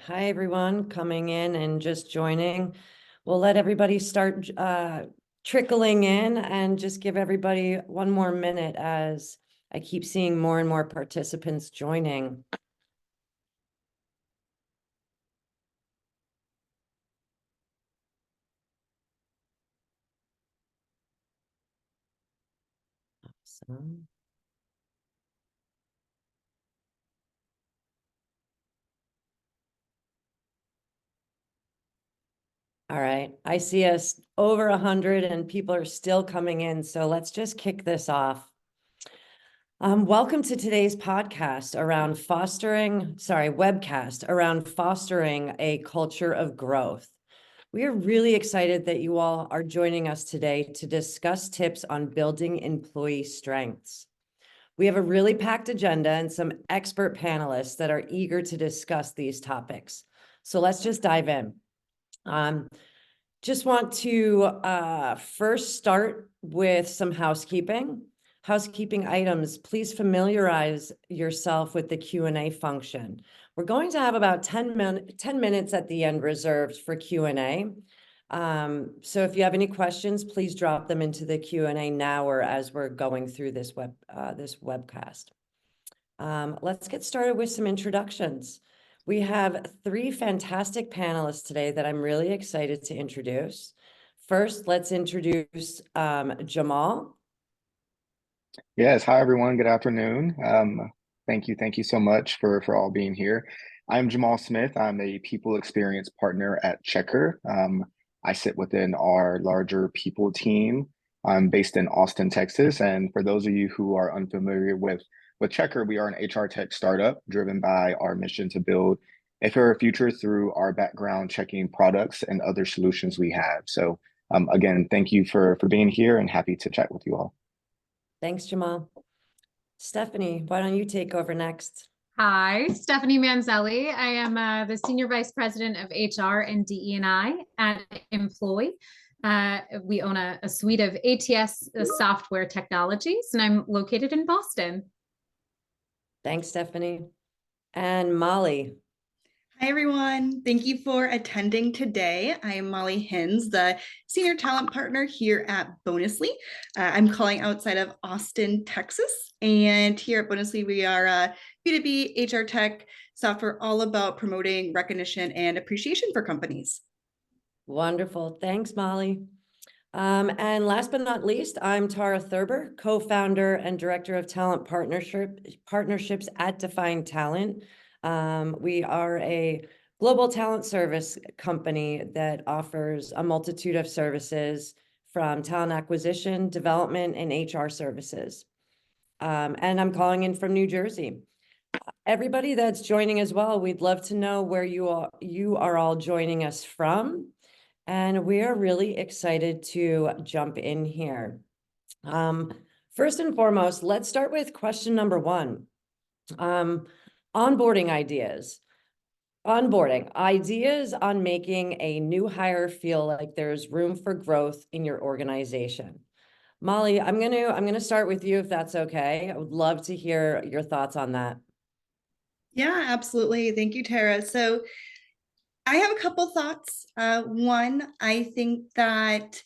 Hi, everyone coming in and just joining. We'll let everybody start trickling in and just give everybody one more minute as I keep seeing more and more participants joining. Awesome. All right, I see us over 100 and people are still coming in, so let's just kick this off. Welcome to today's webcast around fostering a culture of growth. We are really excited that you all are joining us today to discuss tips on building employee strengths. We have a really packed agenda and some expert panelists that are eager to discuss these topics. So let's just dive in. Just want to first start with some housekeeping. Housekeeping items, please familiarize yourself with the Q&A function. We're going to have about 10 minutes at the end reserved for Q&A. So if you have any questions, please drop them into the Q&A now or as we're going through this webcast. Let's get started with some introductions. We have three fantastic panelists today that I'm really excited to introduce. First, let's introduce Jamal. Yes, hi everyone. Good afternoon. Thank you so much for all being here. I'm Jamal Smith. I'm a people experience partner at Checkr. I sit within our larger people team. I'm based in Austin, Texas. And for those of you who are unfamiliar with Checkr, we are an HR tech startup driven by our mission to build a fairer future through our background checking products and other solutions we have. So again, thank you for being here and happy to chat with you all. Thanks, Jamal. Stephanie, why don't you take over next? Hi, Stephanie Manzelli. I am the Senior Vice President of HR and DE&I at Employ. We own a suite of ATS software technologies, and I'm located in Boston. Thanks, Stephanie. And Molly. Hi, everyone. Thank you for attending today. I am Molly Hins, the Senior Talent Partner here at Bonusly. I'm calling outside of Austin, Texas. And here at Bonusly, we are a B2B HR tech software all about promoting recognition and appreciation for companies. Wonderful. Thanks, Molly. And last but not least, I'm Tara Thurber, co-founder and director of talent partnerships at Define Talent. We are a global talent service company that offers a multitude of services from talent acquisition, development, and HR services. And I'm calling in from New Jersey. Everybody that's joining as well, we'd love to know where you are all joining us from. And we are really excited to jump in here. First and foremost, let's start with question number one. Onboarding ideas. Onboarding ideas on making a new hire feel like there's room for growth in your organization. Molly, I'm gonna start with you if that's okay. I would love to hear your thoughts on that. Yeah, absolutely. Thank you, Tara. So I have a couple thoughts. One, I think that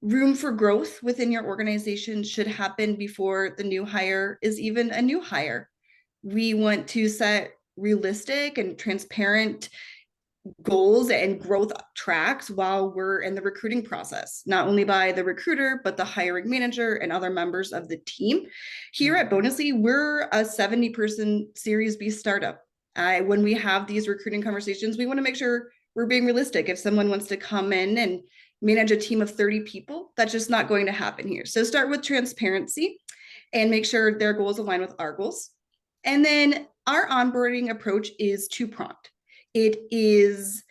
room for growth within your organization should happen before the new hire is even a new hire. We want to set realistic and transparent goals and growth tracks while we're in the recruiting process, not only by the recruiter, but the hiring manager and other members of the team. Here at Bonusly, we're a 70-person Series B startup. When we have these recruiting conversations, we want to make sure we're being realistic. If someone wants to come in and manage a team of 30 people, that's just not going to happen here. So start with transparency and make sure their goals align with our goals. And then our onboarding approach is two-pronged. It is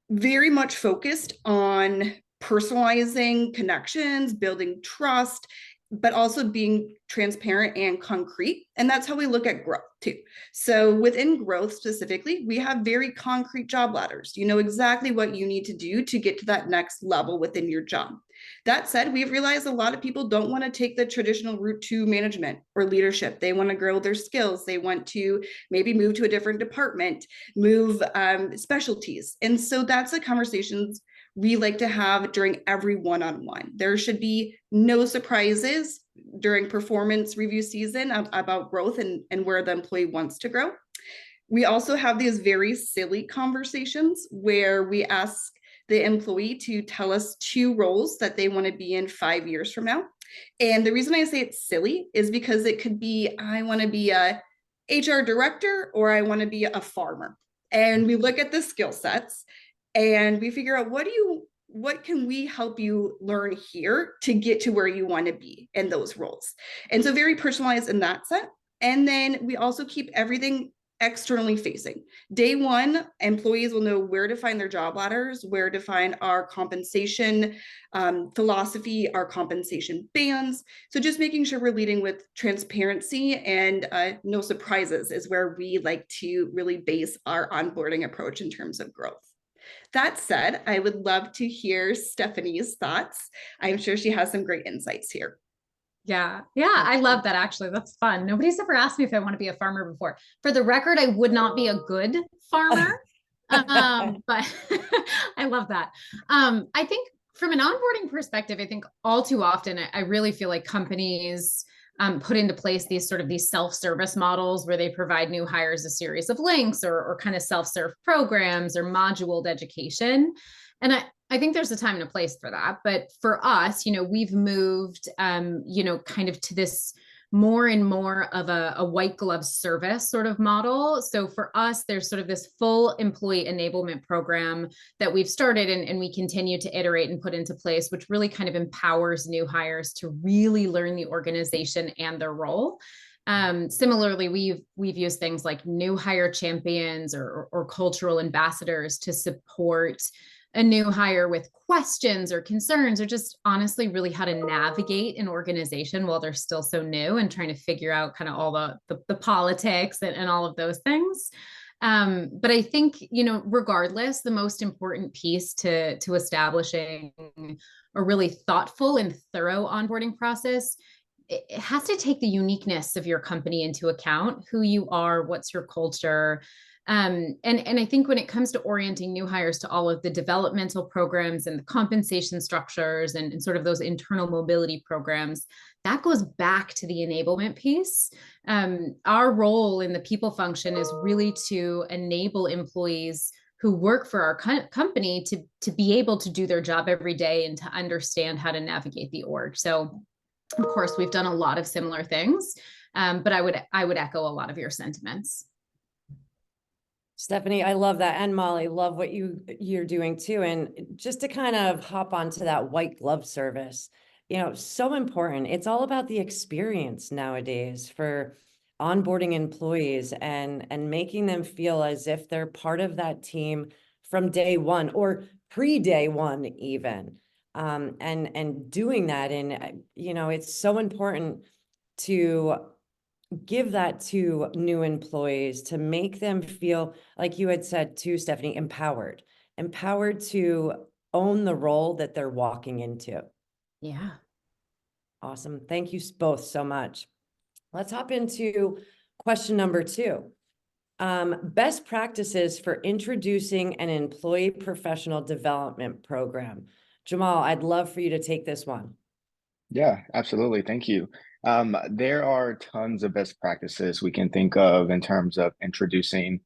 very much focused on personalizing connections, building trust, but also being transparent and concrete. And that's how we look at growth too. So within growth specifically, we have very concrete job ladders. You know exactly what you need to do to get to that next level within your job. That said, we've realized a lot of people don't want to take the traditional route to management or leadership. They want to grow their skills. They want to maybe move to a different department, move specialties. And so that's the conversations we like to have during every one-on-one. There should be no surprises during performance review season about growth and where the employee wants to grow. We also have these very silly conversations where we ask the employee to tell us 2 roles that they want to be in 5 years from now. And the reason I say it's silly is because it could be, I want to be a HR director or I want to be a farmer. And we look at the skill sets and we figure out what can we help you learn here to get to where you want to be in those roles. And so very personalized in that sense. And then we also keep everything externally facing. Day one, employees will know where to find their job ladders, where to find our compensation philosophy, our compensation bands. So just making sure we're leading with transparency and no surprises is where we like to really base our onboarding approach in terms of growth. That said, I would love to hear Stephanie's thoughts. I'm sure she has some great insights here. Yeah, I love that actually. That's fun. Nobody's ever asked me if I want to be a farmer before. For the record, I would not be a good farmer. But I love that. I think from an onboarding perspective, I think all too often, I really feel like companies put into place these self-service models where they provide new hires a series of links or kind of self-serve programs or moduled education. And I think there's a time and a place for that. But for us, we've moved, kind of to this more and more of a white glove service sort of model. So for us, there's sort of this full employee enablement program that we've started and we continue to iterate and put into place, which really kind of empowers new hires to really learn the organization and their role. Similarly, we've used things like new hire champions or cultural ambassadors to support a new hire with questions or concerns, or just honestly really how to navigate an organization while they're still so new and trying to figure out kind of all the politics and all of those things. But I think, regardless, the most important piece to establishing a really thoughtful and thorough onboarding process, it has to take the uniqueness of your company into account, who you are, what's your culture. And I think when it comes to orienting new hires to all of the developmental programs and the compensation structures and sort of those internal mobility programs, that goes back to the enablement piece. Our role in the people function is really to enable employees who work for our company to be able to do their job every day and to understand how to navigate the org. So, of course, we've done a lot of similar things, but I would echo a lot of your sentiments. Stephanie, I love that. And Molly, love what you're doing too. And just to kind of hop onto that white glove service, so important. It's all about the experience nowadays for onboarding employees and making them feel as if they're part of that team from day one or pre-day one even. And doing that. And, it's so important to give that to new employees to make them feel, like you had said too, Stephanie, empowered to own the role that they're walking into. Yeah. Awesome. Thank you both so much. Let's hop into question number 2. Best practices for introducing an employee professional development program. Jamal, I'd love for you to take this one. Yeah, absolutely. Thank you. There are tons of best practices we can think of in terms of introducing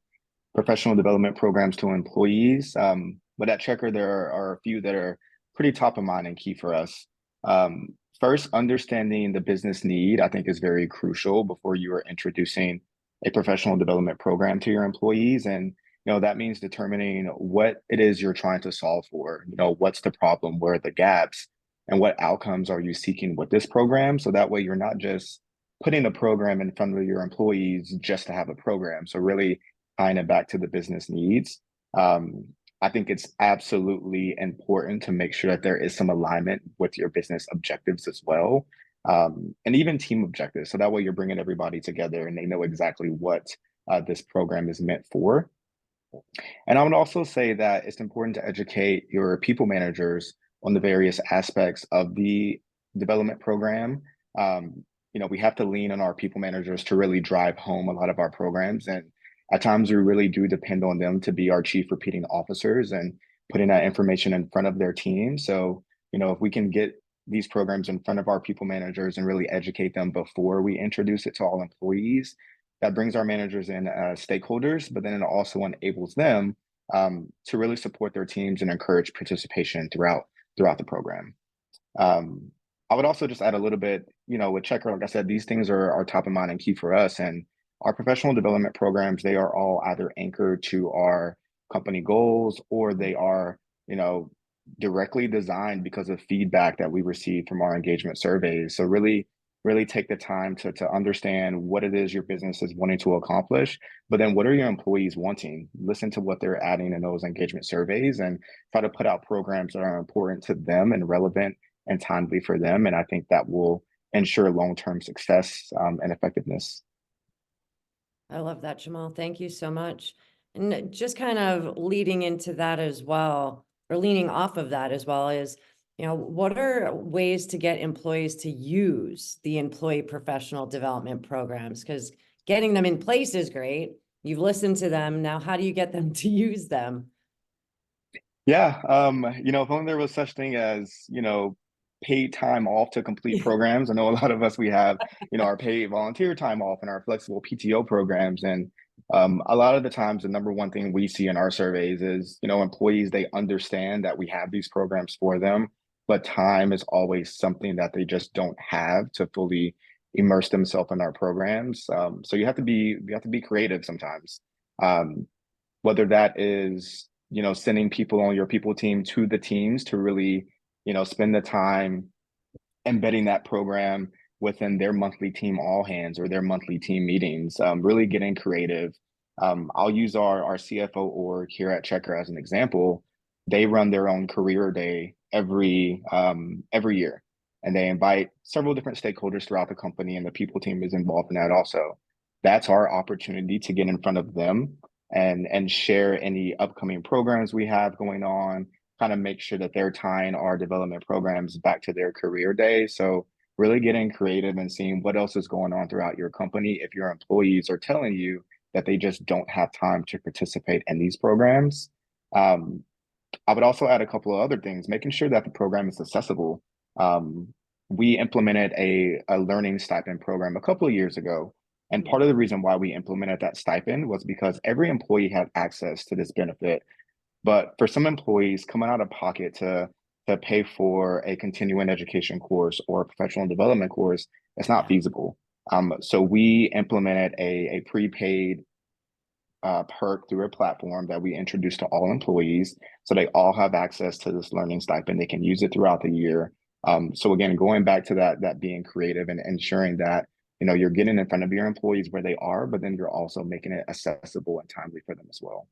professional development programs to employees. But at Checkr, there are a few that are pretty top of mind and key for us. First, understanding the business need, I think, is very crucial before you are introducing a professional development program to your employees. And that means determining what it is you're trying to solve for. What's the problem? Where are the gaps? And what outcomes are you seeking with this program? So that way you're not just putting a program in front of your employees just to have a program. So really tying it back to the business needs. I think it's absolutely important to make sure that there is some alignment with your business objectives as well. And even team objectives. So that way you're bringing everybody together and they know exactly what this program is meant for. And I would also say that it's important to educate your people managers on the various aspects of the development program. We have to lean on our people managers to really drive home a lot of our programs. And at times we really do depend on them to be our chief repeating officers and putting that information in front of their team. So, if we can get these programs in front of our people managers and really educate them before we introduce it to all employees, that brings our managers in as stakeholders, but then it also enables them to really support their teams and encourage participation throughout the program. I would also just add a little bit, with Checkr, like I said, these things are top of mind and key for us. And our professional development programs, they are all either anchored to our company goals, or they are, directly designed because of feedback that we receive from our engagement surveys. So really take the time to understand what it is your business is wanting to accomplish, but then what are your employees wanting? Listen to what they're adding in those engagement surveys and try to put out programs that are important to them and relevant and timely for them. And I think that will ensure long-term success and effectiveness. I love that, Jamal. Thank you so much. And just kind of leading into that as well, or leaning off of that as well, is, what are ways to get employees to use the employee professional development programs? Because getting them in place is great. You've listened to them. Now, how do you get them to use them? Yeah. If only there was such thing as, paid time off to complete programs. I know a lot of us, we have, our paid volunteer time off and our flexible PTO programs. And a lot of the times, the number one thing we see in our surveys is, employees, they understand that we have these programs for them, but time is always something that they just don't have to fully immerse themselves in our programs. So you have to be creative sometimes. Whether that is, sending people on your people team to the teams to really, spend the time embedding that program within their monthly team all hands or their monthly team meetings, really getting creative. I'll use our CFO org here at Checkr as an example. They run their own career day every year, and they invite several different stakeholders throughout the company, and the people team is involved in that also. That's our opportunity to get in front of them and share any upcoming programs we have going on, kind of make sure that they're tying our development programs back to their career day. So really getting creative and seeing what else is going on throughout your company if your employees are telling you that they just don't have time to participate in these programs. I would also add a couple of other things, making sure that the program is accessible. We implemented a learning stipend program a couple of years ago. And part of the reason why we implemented that stipend was because every employee had access to this benefit. But for some employees, coming out of pocket to pay for a continuing education course or a professional development course, it's not feasible. So we implemented a prepaid perk through a platform that we introduced to all employees. So they all have access to this learning stipend. They can use it throughout the year. So again, going back to that being creative and ensuring that, you're getting in front of your employees where they are, but then you're also making it accessible and timely for them as well.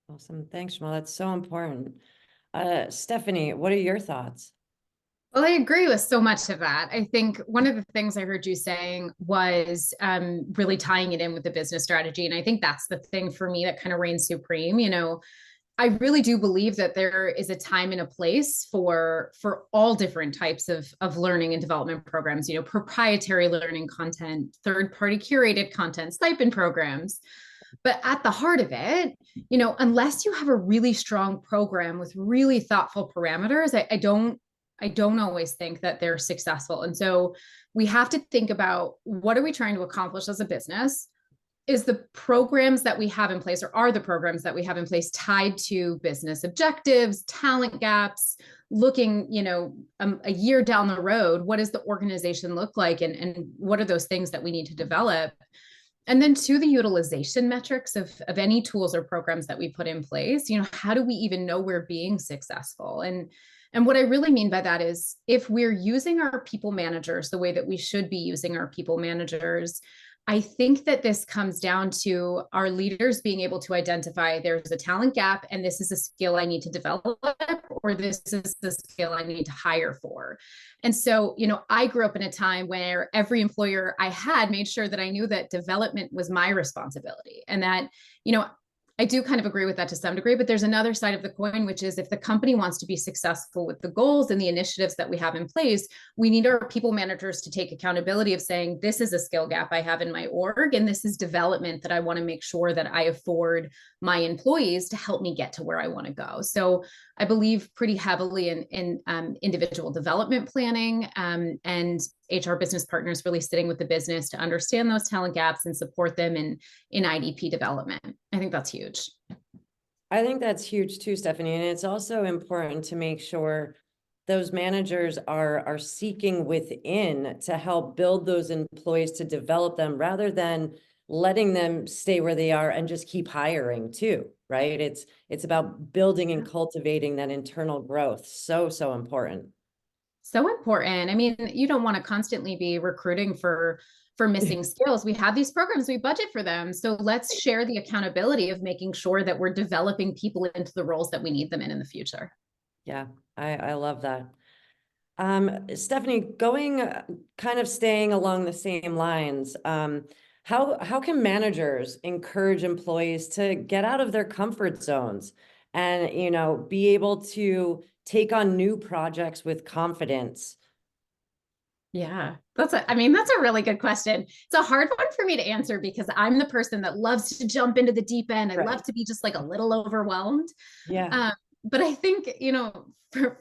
Awesome. Thanks, Jamal. That's so important. Stephanie, what are your thoughts? Well, I agree with so much of that. I think one of the things I heard you saying was really tying it in with the business strategy. And I think that's the thing for me that kind of reigns supreme. I really do believe that there is a time and a place for all different types of learning and development programs, proprietary learning content, third-party curated content, stipend programs. But at the heart of it, unless you have a really strong program with really thoughtful parameters, I don't always think that they're successful. And so we have to think about, what are we trying to accomplish as a business? Is the programs that we have in place, or are the programs that we have in place, tied to business objectives, talent gaps, looking, a year down the road, what does the organization look like? And what are those things that we need to develop? And then to the utilization metrics of any tools or programs that we put in place, how do we even know we're being successful? And what I really mean by that is, if we're using our people managers the way that we should be using our people managers, I think that this comes down to our leaders being able to identify there's a talent gap and this is a skill I need to develop, or this is the skill I need to hire for. And so, I grew up in a time where every employer I had made sure that I knew that development was my responsibility, and that, I do kind of agree with that to some degree, but there's another side of the coin, which is if the company wants to be successful with the goals and the initiatives that we have in place, we need our people managers to take accountability of saying, this is a skill gap I have in my org, and this is development that I want to make sure that I afford my employees to help me get to where I want to go. So I believe pretty heavily in individual development planning, and HR business partners really sitting with the business to understand those talent gaps and support them in IDP development. I think that's huge. I think that's huge too, Stephanie. And it's also important to make sure those managers are seeking within to help build those employees, to develop them, rather than letting them stay where they are and just keep hiring too, right? It's about building and cultivating that internal growth. So important. So important. I mean, you don't want to constantly be recruiting for missing skills. We have these programs, we budget for them. So let's share the accountability of making sure that we're developing people into the roles that we need them in the future. Yeah, I love that. Stephanie, going kind of staying along the same lines, how can managers encourage employees to get out of their comfort zones and, be able to take on new projects with confidence? Yeah, that's a really good question. It's a hard one for me to answer because I'm the person that loves to jump into the deep end. I love to be just like a little overwhelmed. Yeah. But I think,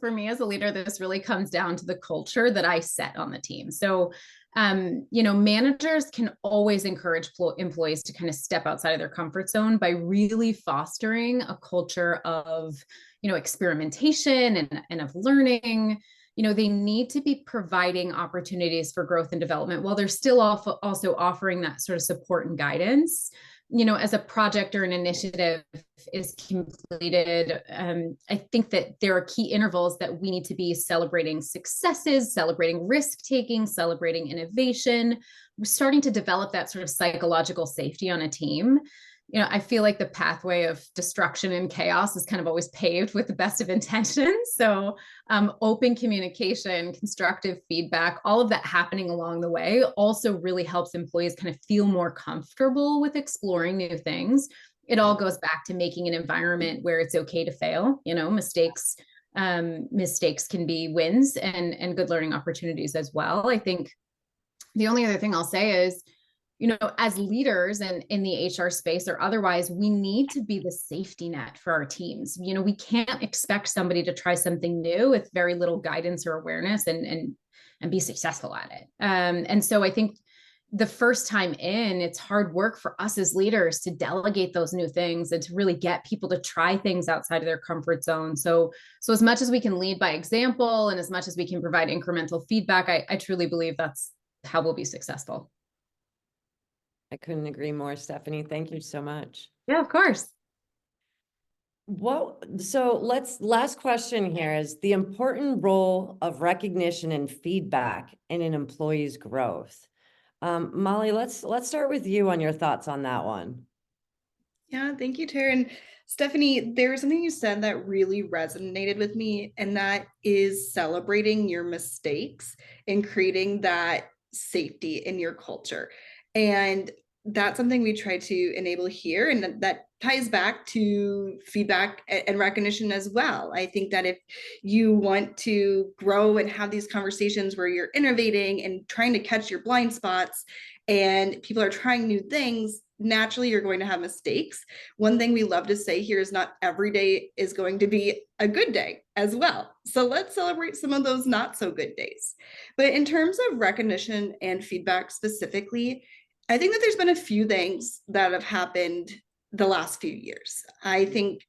for me as a leader, this really comes down to the culture that I set on the team. So, managers can always encourage employees to kind of step outside of their comfort zone by really fostering a culture of, experimentation and of learning. They need to be providing opportunities for growth and development while they're still also offering that sort of support and guidance. As a project or an initiative is completed, I think that there are key intervals that we need to be celebrating successes, celebrating risk-taking, celebrating innovation. We're starting to develop that sort of psychological safety on a team. I feel like the pathway of destruction and chaos is kind of always paved with the best of intentions. So open communication, constructive feedback, all of that happening along the way also really helps employees kind of feel more comfortable with exploring new things. It all goes back to making an environment where it's okay to fail. Mistakes can be wins and good learning opportunities as well. I think the only other thing I'll say is, as leaders and in the HR space or otherwise, we need to be the safety net for our teams. We can't expect somebody to try something new with very little guidance or awareness and be successful at it. And so I think the first time in, it's hard work for us as leaders to delegate those new things and to really get people to try things outside of their comfort zone. So as much as we can lead by example and as much as we can provide incremental feedback, I truly believe that's how we'll be successful. I couldn't agree more, Stephanie. Thank you so much. Yeah, of course. Last question here is the important role of recognition and feedback in an employee's growth. Molly, let's start with you on your thoughts on that one. Yeah, thank you, Tara. And Stephanie, there was something you said that really resonated with me, and that is celebrating your mistakes and creating that safety in your culture. And that's something we try to enable here. And that ties back to feedback and recognition as well. I think that if you want to grow and have these conversations where you're innovating and trying to catch your blind spots and people are trying new things, naturally you're going to have mistakes. One thing we love to say here is not every day is going to be a good day as well. So let's celebrate some of those not so good days. But in terms of recognition and feedback specifically, I think that there's been a few things that have happened the last few years. I think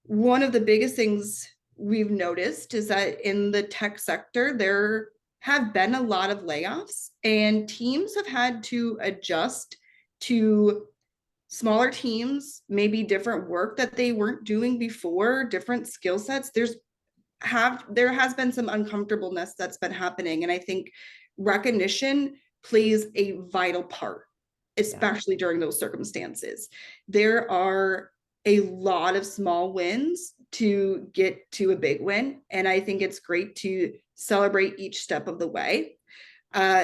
one of the biggest things we've noticed is that in the tech sector, there have been a lot of layoffs and teams have had to adjust to smaller teams, maybe different work that they weren't doing before, different skill sets. There has been some uncomfortableness that's been happening. And I think recognition plays a vital part, especially during those circumstances. There are a lot of small wins to get to a big win. And I think it's great to celebrate each step of the way.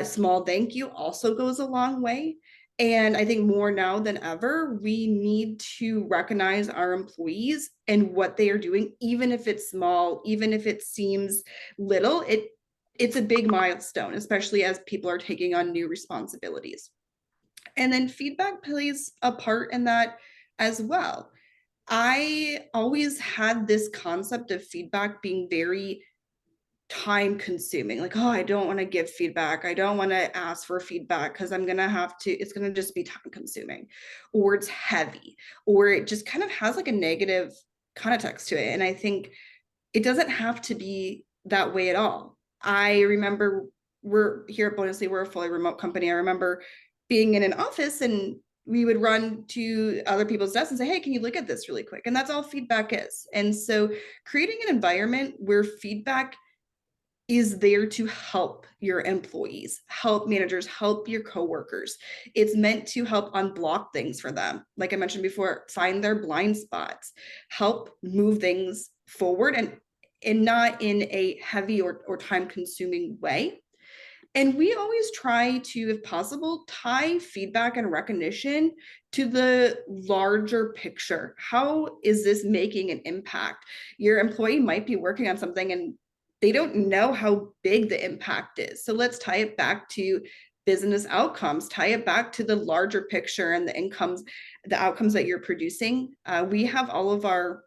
Small thank you also goes a long way. And I think more now than ever, we need to recognize our employees and what they are doing, even if it's small, even if it seems little, it's a big milestone, especially as people are taking on new responsibilities. And then feedback plays a part in that as well. I always had this concept of feedback being very time consuming. Like, oh, I don't want to give feedback. I don't want to ask for feedback because I'm going to have to, it's going to just be time consuming, or it's heavy, or it just kind of has like a negative context to it. And I think it doesn't have to be that way at all. I remember we're here at Bonusly, we're a fully remote company. I remember being in an office and we would run to other people's desks and say, hey, can you look at this really quick? And that's all feedback is. And so creating an environment where feedback is there to help your employees, help managers, help your coworkers. It's meant to help unblock things for them. Like I mentioned before, find their blind spots, help move things forward, and not in a heavy or time consuming way. And we always try to, if possible, tie feedback and recognition to the larger picture. How is this making an impact? Your employee might be working on something and they don't know how big the impact is. So let's tie it back to business outcomes, tie it back to the larger picture and the outcomes that you're producing. We have all of our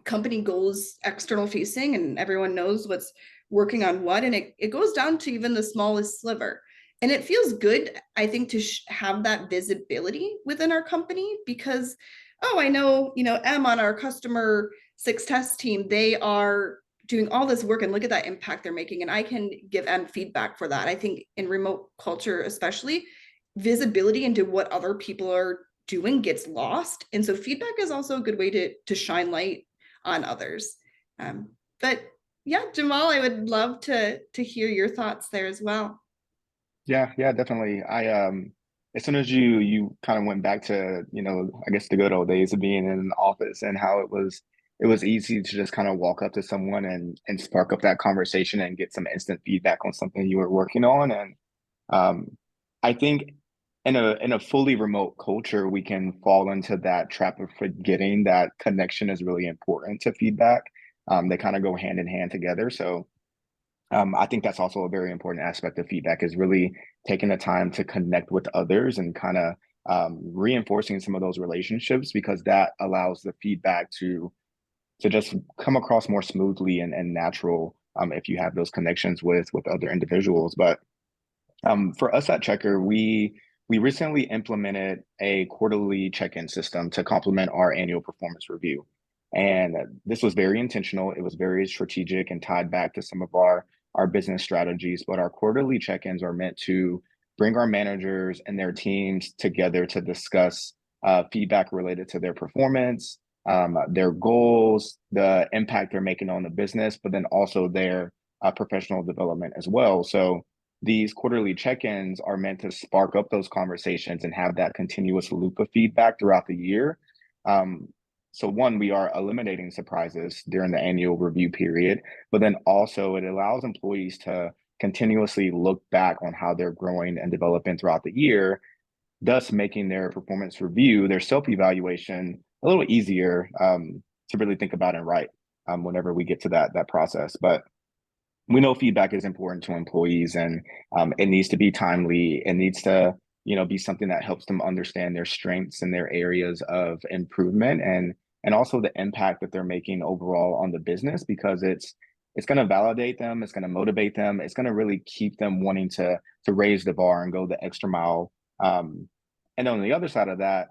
company goals external facing, and everyone knows what's working on what, and it goes down to even the smallest sliver. And it feels good, I think, to have that visibility within our company, because, oh, I know, M on our customer success team, they are doing all this work and look at that impact they're making, and I can give M feedback for that. I think in remote culture especially, visibility into what other people are doing gets lost, and so feedback is also a good way to shine light on others. But yeah, Jamal, I would love to hear your thoughts there as well. Yeah, definitely. As soon as you kind of went back to, I guess the good old days of being in an office and how it was easy to just kind of walk up to someone and spark up that conversation and get some instant feedback on something you were working on. And I think in a fully remote culture, we can fall into that trap of forgetting that connection is really important to feedback. They kind of go hand in hand together. So I think that's also a very important aspect of feedback, is really taking the time to connect with others and kind of reinforcing some of those relationships, because that allows the feedback to just come across more smoothly and natural, if you have those connections with other individuals. But for us at Checkr, we recently implemented a quarterly check-in system to complement our annual performance review. And this was very intentional. It was very strategic and tied back to some of our business strategies. But our quarterly check-ins are meant to bring our managers and their teams together to discuss feedback related to their performance, their goals, the impact they're making on the business, but then also their professional development as well. So these quarterly check-ins are meant to spark up those conversations and have that continuous loop of feedback throughout the year. So one, we are eliminating surprises during the annual review period, but then also it allows employees to continuously look back on how they're growing and developing throughout the year, thus making their performance review, their self-evaluation, a little easier to really think about and write whenever we get to that process. But we know feedback is important to employees, and it needs to be timely. It needs to, be something that helps them understand their strengths and their areas of improvement, and also the impact that they're making overall on the business, because it's going to validate them, it's going to motivate them, it's going to really keep them wanting to raise the bar and go the extra mile. And on the other side of that,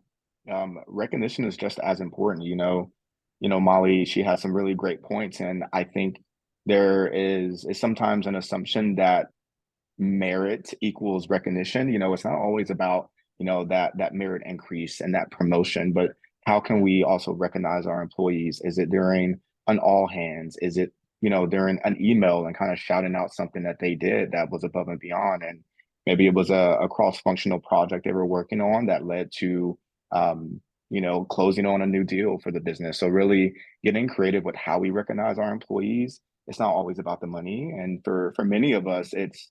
recognition is just as important. Molly, she has some really great points, and I think there is sometimes an assumption that merit equals recognition. It's not always about, that merit increase and that promotion, but how can we also recognize our employees? Is it during an all hands? Is it, during an email and kind of shouting out something that they did that was above and beyond? And maybe it was a cross-functional project they were working on that led to, closing on a new deal for the business. So really getting creative with how we recognize our employees. It's not always about the money. And for many of us, it's,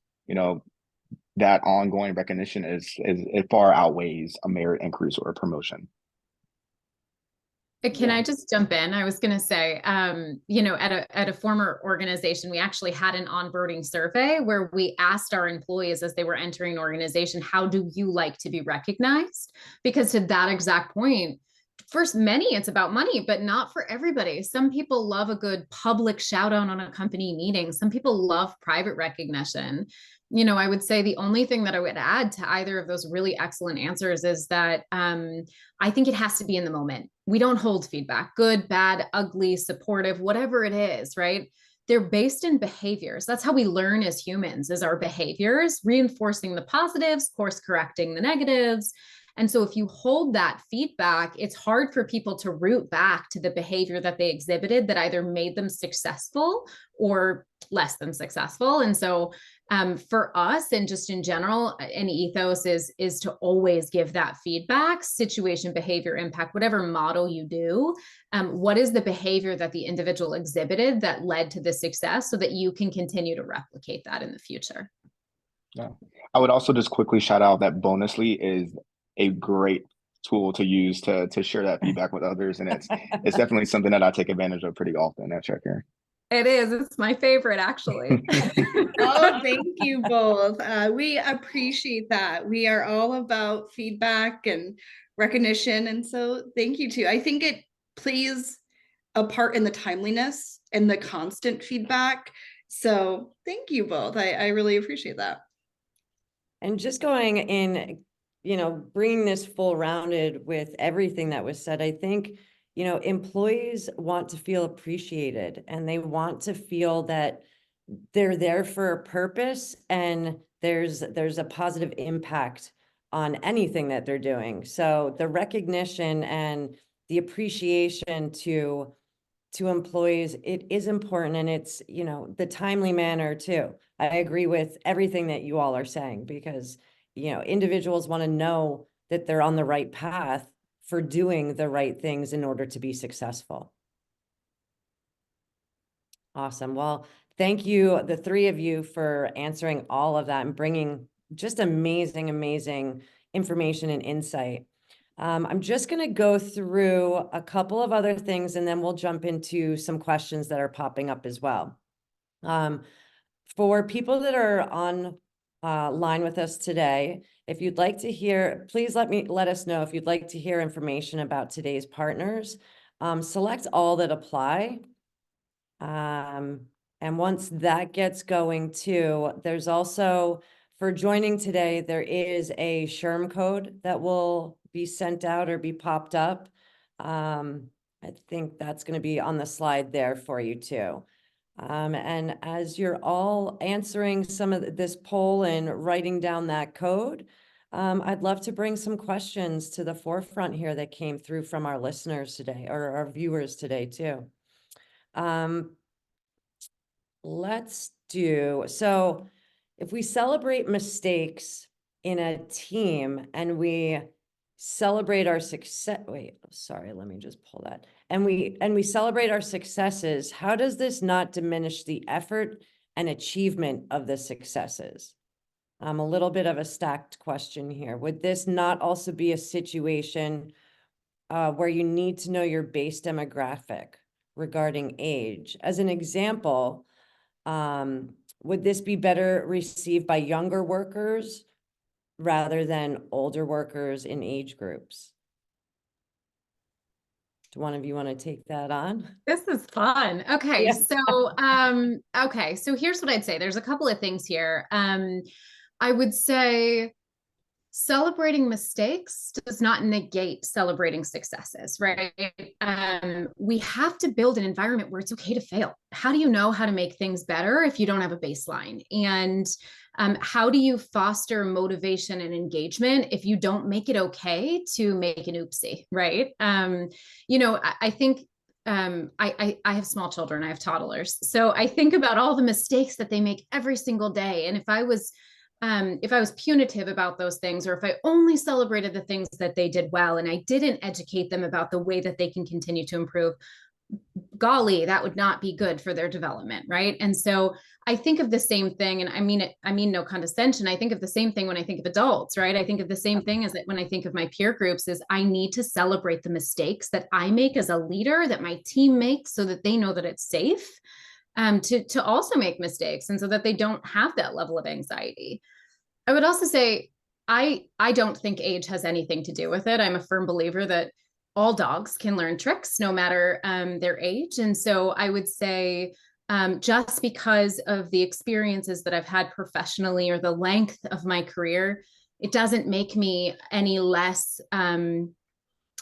that ongoing recognition is it far outweighs a merit increase or a promotion. Can Yeah. I just jump in? I was going to say, at a former organization, we actually had an onboarding survey where we asked our employees as they were entering an organization, how do you like to be recognized? Because to that exact point, first, many, it's about money, but not for everybody. Some people love a good public shout out on a company meeting. Some people love private recognition. I would say the only thing that I would add to either of those really excellent answers is that I think it has to be in the moment. We don't hold feedback, good, bad, ugly, supportive, whatever it is, right? They're based in behaviors. That's how we learn as humans, is our behaviors, reinforcing the positives, course correcting the negatives. And so if you hold that feedback, it's hard for people to root back to the behavior that they exhibited that either made them successful or less than successful. And so for us, and just in general, an ethos is to always give that feedback, situation, behavior, impact, whatever model you do. What is the behavior that the individual exhibited that led to the success, so that you can continue to replicate that in the future? Yeah. I would also just quickly shout out that Bonusly is a great tool to use to share that feedback with others. And it's definitely something that I take advantage of pretty often at Checkr. It is. It's my favorite, actually. Oh, thank you both. We appreciate that. We are all about feedback and recognition. And so thank you too. I think it plays a part in the timeliness and the constant feedback. So thank you both. I really appreciate that. And just going in, bringing this full rounded with everything that was said, I think, employees want to feel appreciated, and they want to feel that they're there for a purpose, and there's a positive impact on anything that they're doing. So the recognition and the appreciation to employees, it is important, and it's, the timely manner too. I agree with everything that you all are saying, because, individuals want to know that they're on the right path for doing the right things in order to be successful. Awesome. Well, thank you, the three of you, for answering all of that and bringing just amazing, amazing information and insight. I'm just going to go through a couple of other things, and then we'll jump into some questions that are popping up as well. For people that are on line with us today, if you'd like to hear, please let us know if you'd like to hear information about today's partners. Select all that apply. And once that gets going too, there's also, for joining today, there is a SHRM code that will be sent out or be popped up. I think that's going to be on the slide there for you too. And as you're all answering some of this poll and writing down that code, I'd love to bring some questions to the forefront here that came through from our listeners today, or our viewers today too. So if we celebrate mistakes in a team and we celebrate our success, let me just pull that. And we celebrate our successes, how does this not diminish the effort and achievement of the successes? A little bit of a stacked question here. Would this not also be a situation where you need to know your base demographic regarding age? As an example, would this be better received by younger workers rather than older workers in age groups? Do one of you want to take that on? This is fun. Okay. Yeah. So here's what I'd say. There's a couple of things here. I would say celebrating mistakes does not negate celebrating successes, right? We have to build an environment where it's okay to fail. How do you know how to make things better if you don't have a baseline? And how do you foster motivation and engagement if you don't make it okay to make an oopsie, right? I think I have small children, I have toddlers. So I think about all the mistakes that they make every single day. And if I was punitive about those things, or if I only celebrated the things that they did well, and I didn't educate them about the way that they can continue to improve, golly, that would not be good for their development, right? And so I think of the same thing, and I mean no condescension. I think of the same thing when I think of adults, right? I think of the same thing as that when I think of my peer groups is I need to celebrate the mistakes that I make as a leader, that my team makes, so that they know that it's safe to also make mistakes, and so that they don't have that level of anxiety. I would also say I don't think age has anything to do with it. I'm a firm believer that all dogs can learn tricks no matter their age. And so I would say just because of the experiences that I've had professionally or the length of my career, it doesn't make me any less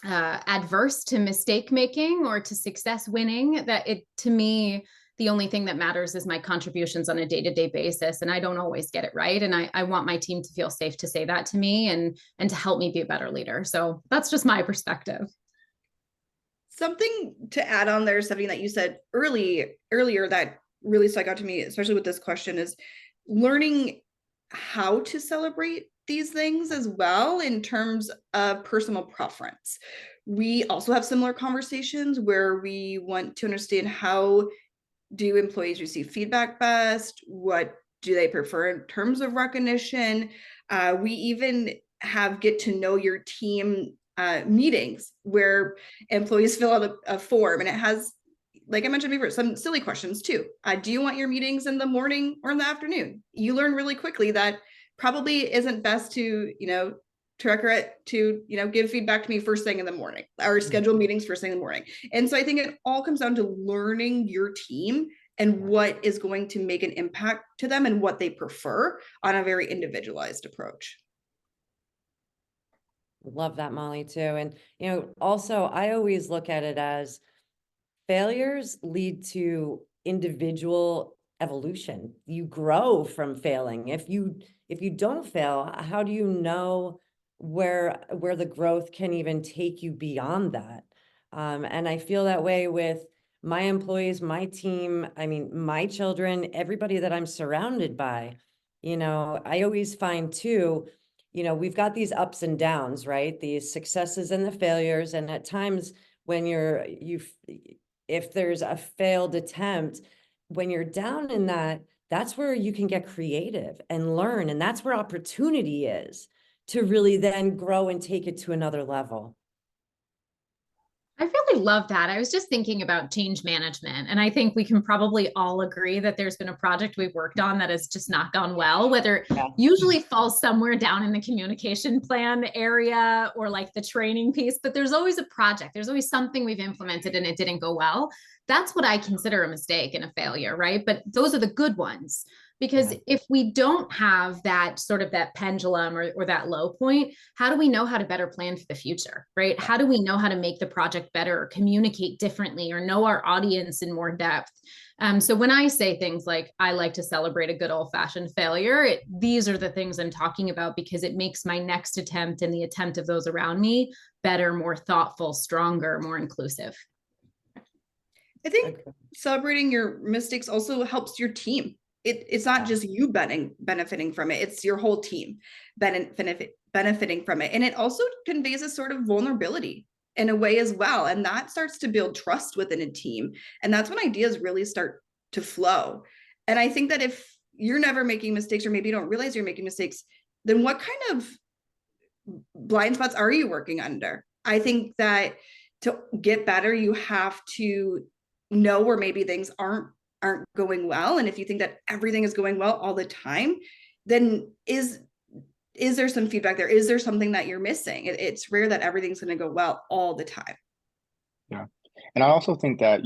adverse to mistake making or to success winning. That it, to me, the only thing that matters is my contributions on a day-to-day basis. And I don't always get it right. And I want my team to feel safe to say that to me and to help me be a better leader. So that's just my perspective. Something to add on there, something that you said earlier that really stuck out to me, especially with this question, is learning how to celebrate these things as well in terms of personal preference. We also have similar conversations where we want to understand how do employees receive feedback best? What do they prefer in terms of recognition? We even have get to know your team meetings where employees fill out a form, and it has, like I mentioned before, some silly questions too. Do you want your meetings in the morning or in the afternoon? You learn really quickly that probably isn't best to, give feedback to me first thing in the morning or schedule meetings first thing in the morning. And so I think it all comes down to learning your team and what is going to make an impact to them and what they prefer on a very individualized approach. Love that, Molly, too. And, also I always look at it as failures lead to individual evolution. You grow from failing. If you don't fail, how do you know where the growth can even take you beyond that? And I feel that way with my employees, my team, I mean, my children, everybody that I'm surrounded by. I always find too, we've got these ups and downs, right? These successes and the failures. And at times when if there's a failed attempt, when you're down in that, that's where you can get creative and learn. And that's where opportunity is to really then grow and take it to another level. I really love that. I was just thinking about change management, and I think we can probably all agree that there's been a project we've worked on that has just not gone well, whether usually falls somewhere down in the communication plan area or like the training piece, but there's always a project. There's always something we've implemented and it didn't go well. That's what I consider a mistake and a failure, right? But those are the good ones. Because if we don't have that sort of that pendulum or that low point, how do we know how to better plan for the future, right? How do we know how to make the project better or communicate differently or know our audience in more depth? So when I say things like, I like to celebrate a good old-fashioned failure, these are the things I'm talking about, because it makes my next attempt and the attempt of those around me better, more thoughtful, stronger, more inclusive. I think celebrating your mistakes also helps your team. It's not just you benefiting from it, it's your whole team benefiting from it. And it also conveys a sort of vulnerability in a way as well. And that starts to build trust within a team. And that's when ideas really start to flow. And I think that if you're never making mistakes, or maybe you don't realize you're making mistakes, then what kind of blind spots are you working under? I think that to get better, you have to know where maybe things aren't going well. And if you think that everything is going well all the time, then is there some feedback there? Is there something that you're missing? It's rare that everything's going to go well all the time. Yeah. And I also think that,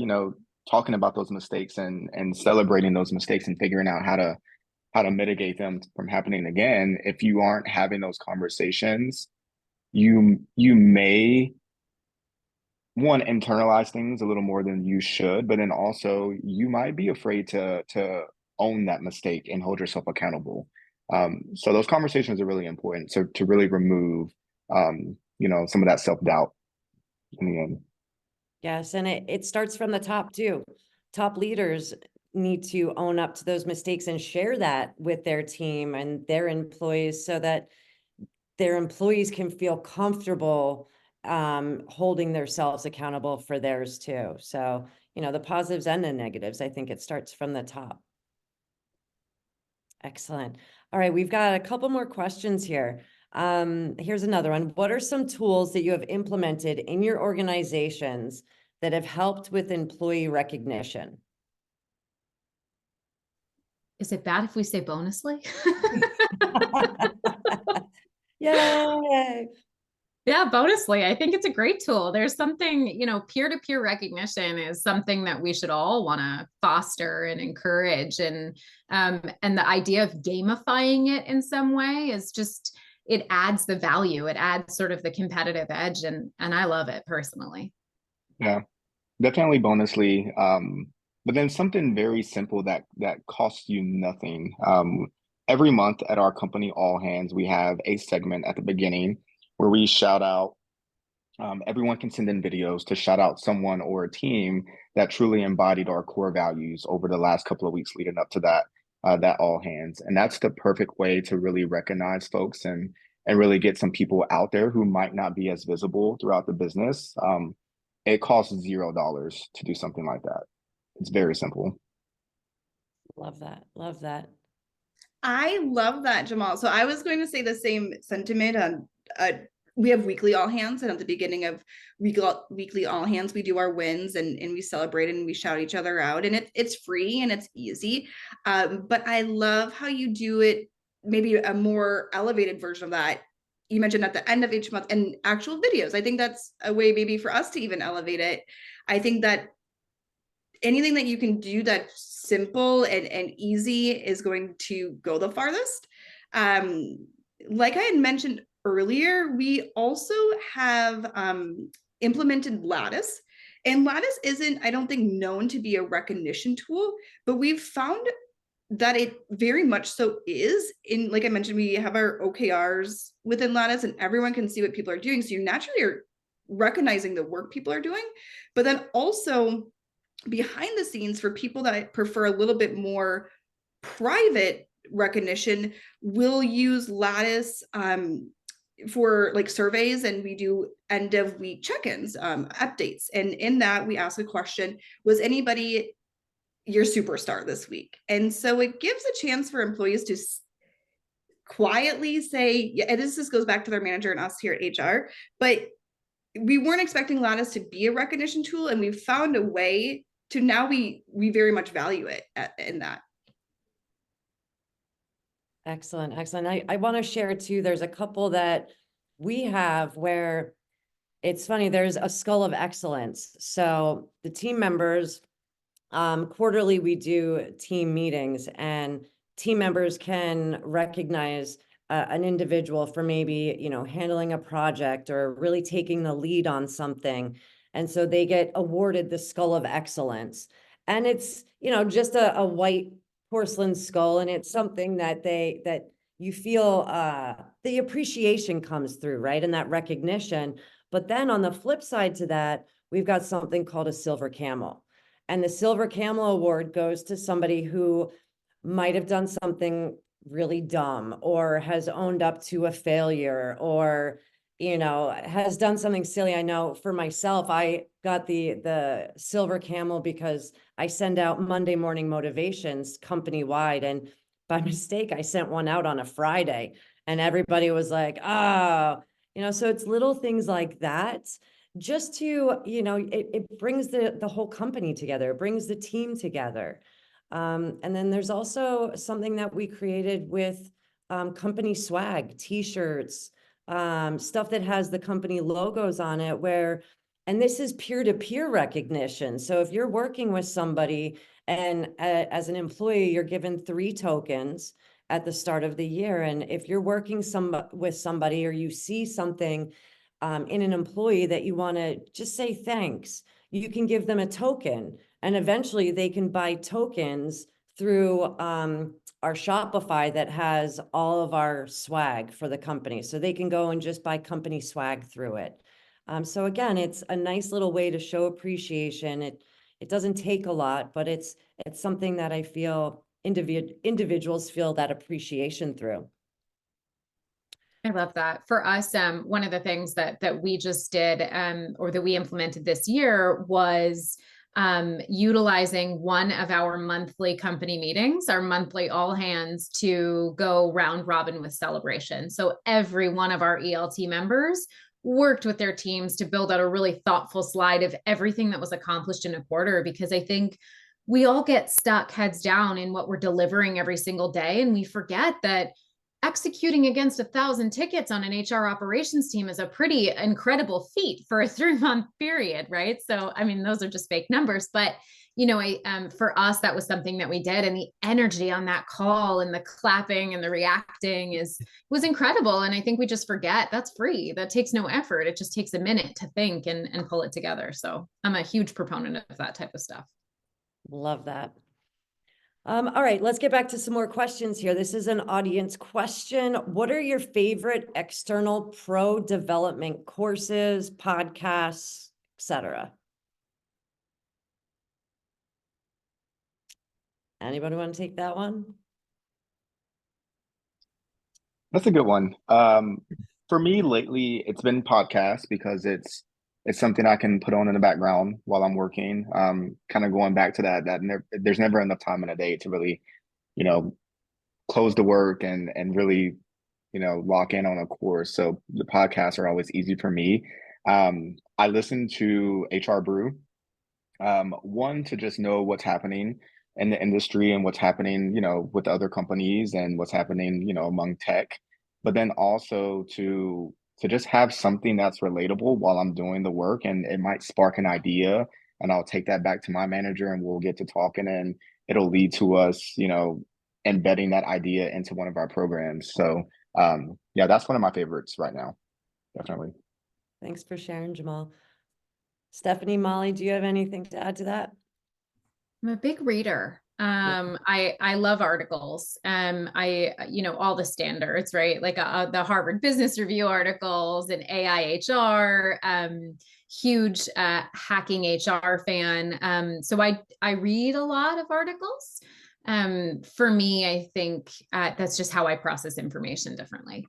talking about those mistakes and celebrating those mistakes and figuring out how to mitigate them from happening again, if you aren't having those conversations, you may internalize things a little more than you should, but then also you might be afraid to own that mistake and hold yourself accountable. So those conversations are really important to really remove some of that self-doubt in the end. Yes, and it starts from the top too. Top leaders need to own up to those mistakes and share that with their team and their employees, so that their employees can feel comfortable holding themselves accountable for theirs too. So, you know, the positives and the negatives, I think it starts from the top. Excellent. All right, we've got a couple more questions here. Here's another one. What are some tools that you have implemented in your organizations that have helped with employee recognition? Is it bad if we say bonusly? Yay! Yeah, bonusly, I think it's a great tool. There's something, you know, peer-to-peer recognition is something that we should all want to foster and encourage. And the idea of gamifying it in some way is just, it adds the value, it adds sort of the competitive edge, and I love it personally. Yeah, definitely bonusly. But then something very simple that costs you nothing. Every month at our company, All Hands, we have a segment at the beginning where we shout out. Everyone can send in videos to shout out someone or a team that truly embodied our core values over the last couple of weeks leading up to that All Hands, and that's the perfect way to really recognize folks and really get some people out there who might not be as visible throughout the business. It costs $0 to do something like that. It's very simple. Love that. Love that. I love that, Jamal. So I was going to say the same sentiment. We have weekly all hands, and at the beginning of weekly all hands, we do our wins and we celebrate and we shout each other out. And it's free and it's easy. But I love how you do it, maybe a more elevated version of that. You mentioned at the end of each month and actual videos. I think that's a way maybe for us to even elevate it. I think that anything that you can do that's simple and easy is going to go the farthest. Like I had mentioned earlier, we also have implemented Lattice. And Lattice isn't, I don't think, known to be a recognition tool, but we've found that it very much so is. In, like I mentioned, we have our OKRs within Lattice and everyone can see what people are doing. So you naturally are recognizing the work people are doing, but then also behind the scenes, for people that prefer a little bit more private recognition, we'll use Lattice for like surveys, and we do end of week check-ins, updates. And in that, we ask a question: was anybody your superstar this week? And so it gives a chance for employees to quietly say, yeah, and this goes back to their manager and us here at HR, but we weren't expecting Lattice to be a recognition tool, and we've found a way to now we very much value it in that. Excellent. Excellent. I want to share too, there's a couple that we have where it's funny, there's a skull of excellence. So the team members, quarterly, we do team meetings, and team members can recognize an individual for maybe, you know, handling a project or really taking the lead on something. And so they get awarded the skull of excellence. And it's, you know, just a white porcelain skull. And it's something that that you feel the appreciation comes through, right? And that recognition. But then on the flip side to that, we've got something called a silver camel. And the Silver Camel Award goes to somebody who might have done something really dumb or has owned up to a failure or, you know, has done something silly. I know for myself, I got the Silver Camel because I send out Monday morning motivations company-wide. And by mistake, I sent one out on a Friday and everybody was like, oh, you know, so it's little things like that. Just to, you know, it brings the whole company together, it brings the team together. And then there's also something that we created with company swag, t-shirts, stuff that has the company logos on it where, and this is peer-to-peer recognition. So if you're working with somebody and as an employee, you're given 3 tokens at the start of the year. And if you're working with somebody or you see something in an employee that you want to just say thanks, you can give them a token, and eventually they can buy tokens through our Shopify that has all of our swag for the company. So they can go and just buy company swag through it. So again, it's a nice little way to show appreciation. It doesn't take a lot, but it's something that I feel individuals feel that appreciation through. I love that. For us, one of the things that we just did, or that we implemented this year, was utilizing one of our monthly company meetings, our monthly all hands, to go round robin with celebration. So every one of our ELT members worked with their teams to build out a really thoughtful slide of everything that was accomplished in a quarter, because I think we all get stuck heads down in what we're delivering every single day, and we forget that executing against 1,000 tickets on an HR operations team is a pretty incredible feat for a 3-month period, right? So, I mean, those are just fake numbers, but for us, that was something that we did, and the energy on that call and the clapping and the reacting was incredible. And I think we just forget that's free. That takes no effort. It just takes a minute to think and pull it together. So I'm a huge proponent of that type of stuff. Love that. All right, let's get back to some more questions here. This is an audience question. What are your favorite external pro development courses, podcasts, etc.? Anybody want to take that one? That's a good one. For me lately, it's been podcasts because it's something I can put on in the background while I'm working. Kind of going back to that there's never enough time in a day to really, close the work and really, lock in on a course. So the podcasts are always easy for me. I listen to HR Brew. One, to just know what's happening in the industry and what's happening, with other companies and what's happening, among tech, but then also to just have something that's relatable while I'm doing the work, and it might spark an idea, and I'll take that back to my manager and we'll get to talking, and it'll lead to us, embedding that idea into one of our programs. So yeah, that's one of my favorites right now. Definitely. Thanks for sharing, Jamal. Stephanie, Molly, do you have anything to add to that? I'm a big reader. I love articles. All the standards, right? Like the Harvard Business Review articles and AI HR, huge hacking HR fan. So I read a lot of articles. For me, I think that's just how I process information differently.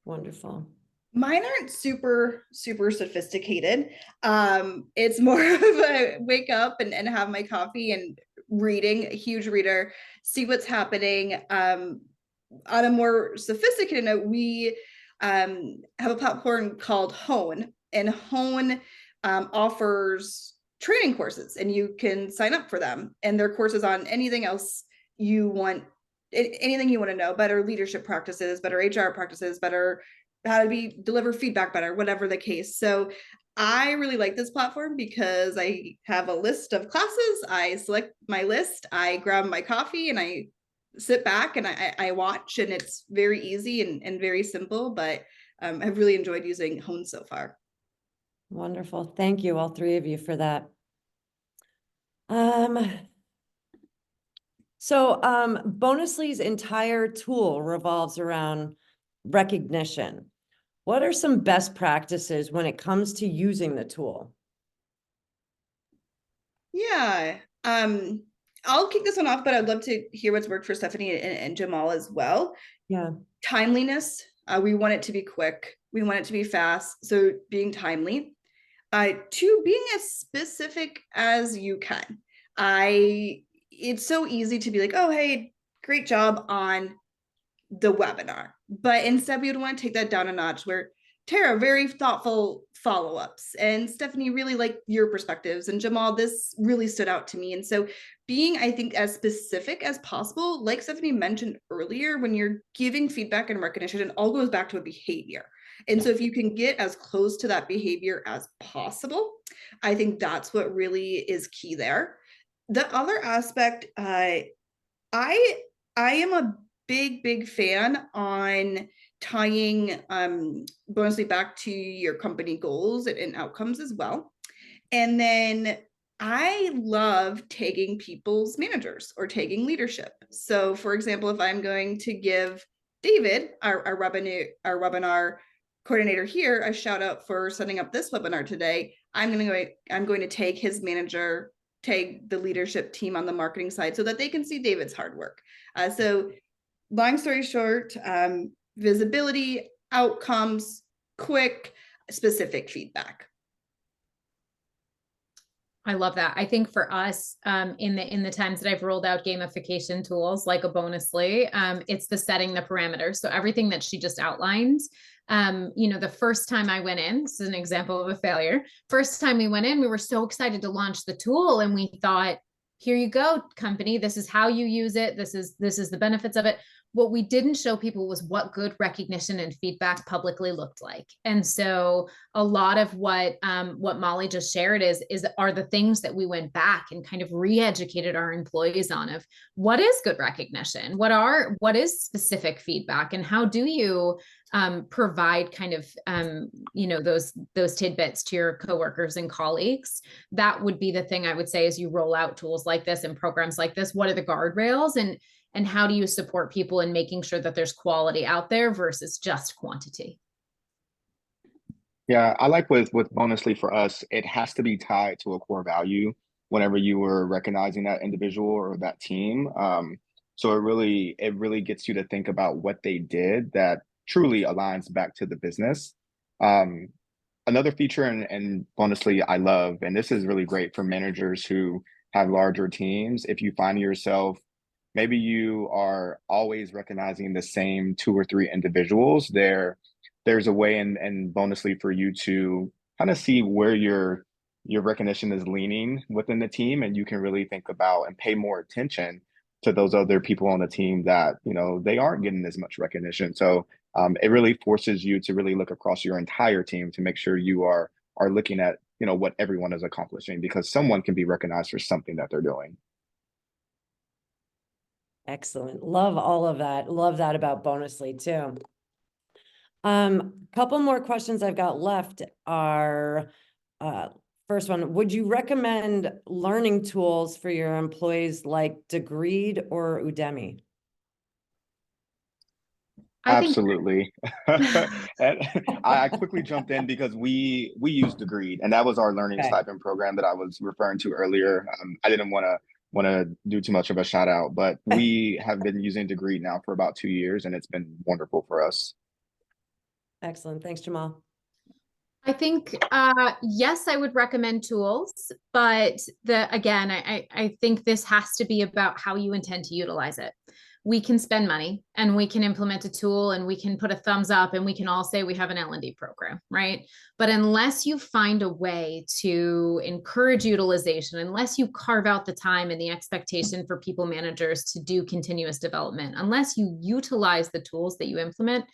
Wonderful. Mine aren't super sophisticated. It's more of a wake up and have my coffee and reading. A huge reader, see what's happening. On a more sophisticated note, we have a platform called Hone, and Hone offers training courses, and you can sign up for them. And they're courses on anything else you want, anything you want to know: better leadership practices, better HR practices, better how to deliver feedback better, whatever the case. So I really like this platform because I have a list of classes. I select my list, I grab my coffee, and I sit back and I watch, and it's very easy and very simple, but I've really enjoyed using Hone so far. Wonderful. Thank you, all three of you, for that. So Bonusly's entire tool revolves around recognition. What are some best practices when it comes to using the tool? Yeah, I'll kick this one off, but I'd love to hear what's worked for Stephanie and Jamal as well. Yeah. Timeliness. We want it to be quick. We want it to be fast. So being timely. To being as specific as you can. It's so easy to be like, oh, hey, great job on the webinar. But instead, we would want to take that down a notch, where Tara, very thoughtful follow-ups, and Stephanie, really like your perspectives, and Jamal, this really stood out to me. And so being, I think, as specific as possible, like Stephanie mentioned earlier, when you're giving feedback and recognition, it all goes back to a behavior. And so if you can get as close to that behavior as possible, I think that's what really is key there. The other aspect, I am a big fan on tying Bonusly back to your company goals and outcomes as well. And then I love tagging people's managers or tagging leadership. So for example, if I'm going to give David, our webinar coordinator here, a shout out for setting up this webinar today, I'm going to tag his manager, tag the leadership team on the marketing side, so that they can see David's hard work. So long story short, visibility, outcomes, quick, specific feedback. I love that. I think for us, in the times that I've rolled out gamification tools like a Bonusly, it's the setting the parameters. So everything that she just outlined, the first time I went in, this is an example of a failure. First time we went in, we were so excited to launch the tool, and we thought, here you go, company. This is how you use it. This is the benefits of it. What we didn't show people was what good recognition and feedback publicly looked like. And so a lot of what Molly just shared are the things that we went back and kind of re-educated our employees on, of what is good recognition, what is specific feedback, and how do you provide kind of those tidbits to your coworkers and colleagues. That would be the thing I would say, as you roll out tools like this and programs like this, what are the guardrails, and how do you support people in making sure that there's quality out there versus just quantity? Yeah, I like with Bonusly for us, it has to be tied to a core value whenever you were recognizing that individual or that team. So it really gets you to think about what they did that truly aligns back to the business. Another feature in Bonusly I love, and this is really great for managers who have larger teams. If you find yourself, maybe you are always recognizing the same 2 or 3 individuals, there's a way in Bonusly for you to kind of see where your recognition is leaning within the team, and you can really think about and pay more attention to those other people on the team that, they aren't getting as much recognition. So it really forces you to really look across your entire team to make sure you are looking at, what everyone is accomplishing, because someone can be recognized for something that they're doing. Excellent. Love all of that. Love that about Bonusly too. Couple more questions I've got left are, first one, would you recommend learning tools for your employees like Degreed or Udemy? Absolutely. And I quickly jumped in because we used Degreed, and that was our learning stipend program that I was referring to earlier. I didn't want to do too much of a shout out, but we have been using Degreed now for about 2 years, and it's been wonderful for us. Excellent. Thanks, Jamal. I think, yes, I would recommend tools, but again, I think this has to be about how you intend to utilize it. We can spend money and we can implement a tool and we can put a thumbs up and we can all say we have an L&D program, right? But unless you find a way to encourage utilization, unless you carve out the time and the expectation for people managers to do continuous development, unless you utilize the tools that you implement,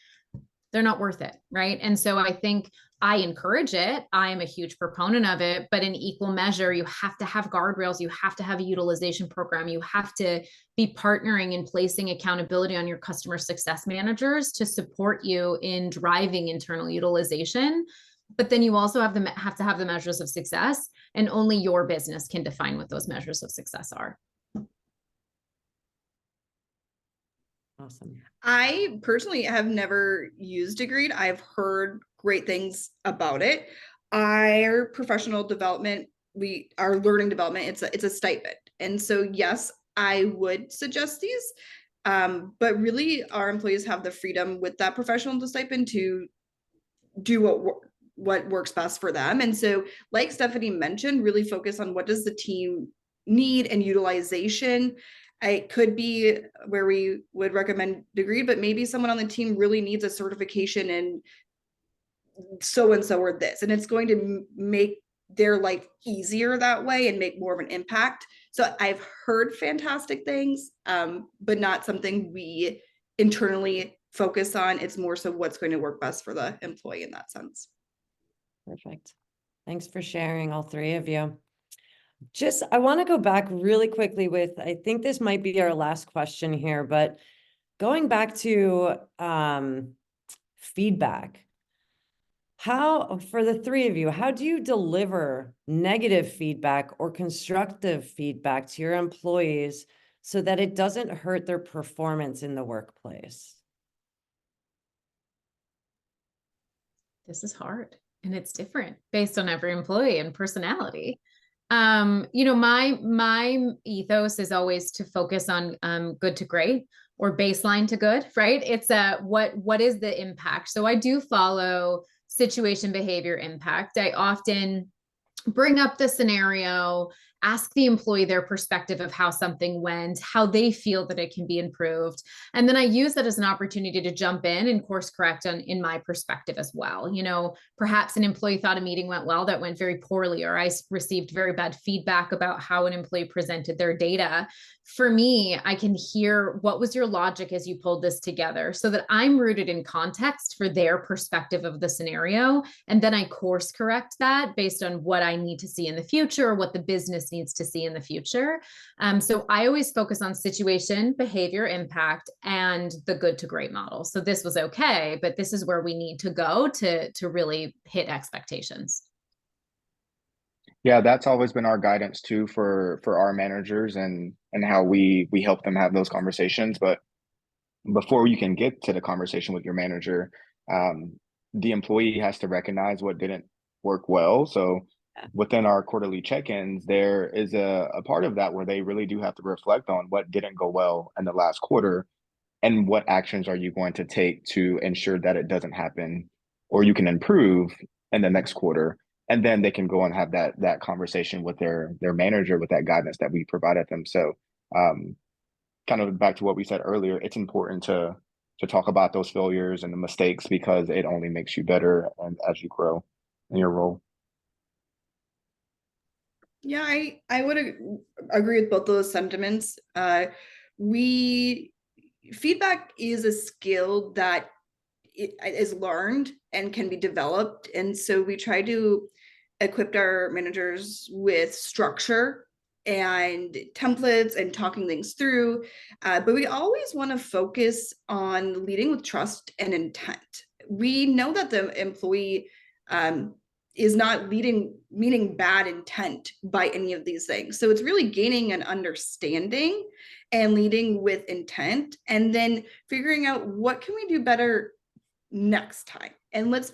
they're not worth it, right? And so I think I encourage it. I am a huge proponent of it, but in equal measure, you have to have guardrails. You have to have a utilization program. You have to be partnering and placing accountability on your customer success managers to support you in driving internal utilization. But then you also have to have the measures of success, and only your business can define what those measures of success are. Awesome. I personally have never used Degreed. I've heard great things about it. Our professional development, our learning development, it's a stipend. And so, yes, I would suggest these. But really, our employees have the freedom with that professional stipend to do what works best for them. And so, like Stephanie mentioned, really focus on what does the team need and utilization. It could be where we would recommend Degreed, but maybe someone on the team really needs a certification in so-and-so or this, and it's going to make their life easier that way and make more of an impact. So I've heard fantastic things, but not something we internally focus on. It's more so what's going to work best for the employee in that sense. Perfect. Thanks for sharing, all three of you. I want to go back really quickly with, I think this might be our last question here, but going back to feedback, for the three of you, how do you deliver negative feedback or constructive feedback to your employees so that it doesn't hurt their performance in the workplace? This is hard, and it's different based on every employee and personality. My ethos is always to focus on good to great, or baseline to good, right? It's what is the impact? So I do follow situation, behavior, impact. I often bring up the scenario, ask the employee their perspective of how something went, how they feel that it can be improved. And then I use that as an opportunity to jump in and course correct in my perspective as well. You know, perhaps an employee thought a meeting went well that went very poorly, or I received very bad feedback about how an employee presented their data. For me, I can hear, what was your logic as you pulled this together, so that I'm rooted in context for their perspective of the scenario. And then I course correct that based on what I need to see in the future, or what the business needs to see in the future. So I always focus on situation, behavior, impact, and the good to great model. So this was okay, but this is where we need to go to really hit expectations. Yeah, that's always been our guidance too for our managers and how we help them have those conversations. But before you can get to the conversation with your manager, the employee has to recognize what didn't work well. So within our quarterly check-ins, there is a part of that where they really do have to reflect on what didn't go well in the last quarter, and what actions are you going to take to ensure that it doesn't happen, or you can improve in the next quarter. And then they can go and have that conversation with their manager with that guidance that we provided them. So kind of back to what we said earlier, it's important to talk about those failures and the mistakes, because it only makes you better and as you grow in your role. Yeah, I would agree with both those sentiments. We feedback is a skill that is learned and can be developed, and so we try to equip our managers with structure and templates and talking things through. But we always want to focus on leading with trust and intent. We know that the employee is not leading, meaning bad intent by any of these things. So it's really gaining an understanding and leading with intent, and then figuring out what can we do better next time. And let's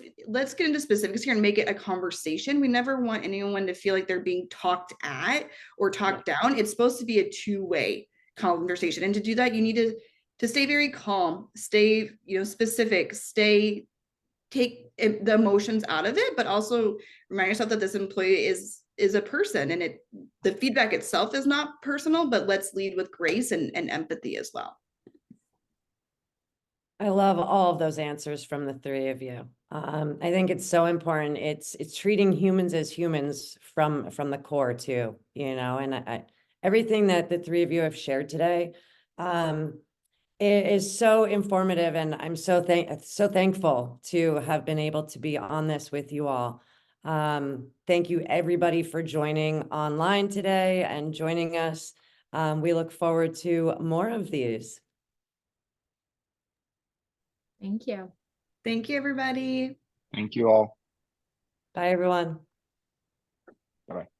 get into specifics here and make it a conversation. We never want anyone to feel like they're being talked at or talked down. It's supposed to be a two-way conversation. And to do that, you need to stay very calm, stay, specific, take the emotions out of it, but also remind yourself that this employee is a person, and the feedback itself is not personal, but let's lead with grace and empathy as well. I love all of those answers from the three of you. I think it's so important. It's treating humans as humans from the core too, and everything that the three of you have shared today, it is so informative, and I'm so thankful to have been able to be on this with you all. Thank you everybody for joining online today and joining us. We look forward to more of these. Thank you. Thank you, everybody. Thank you all. Bye, everyone. Bye-bye.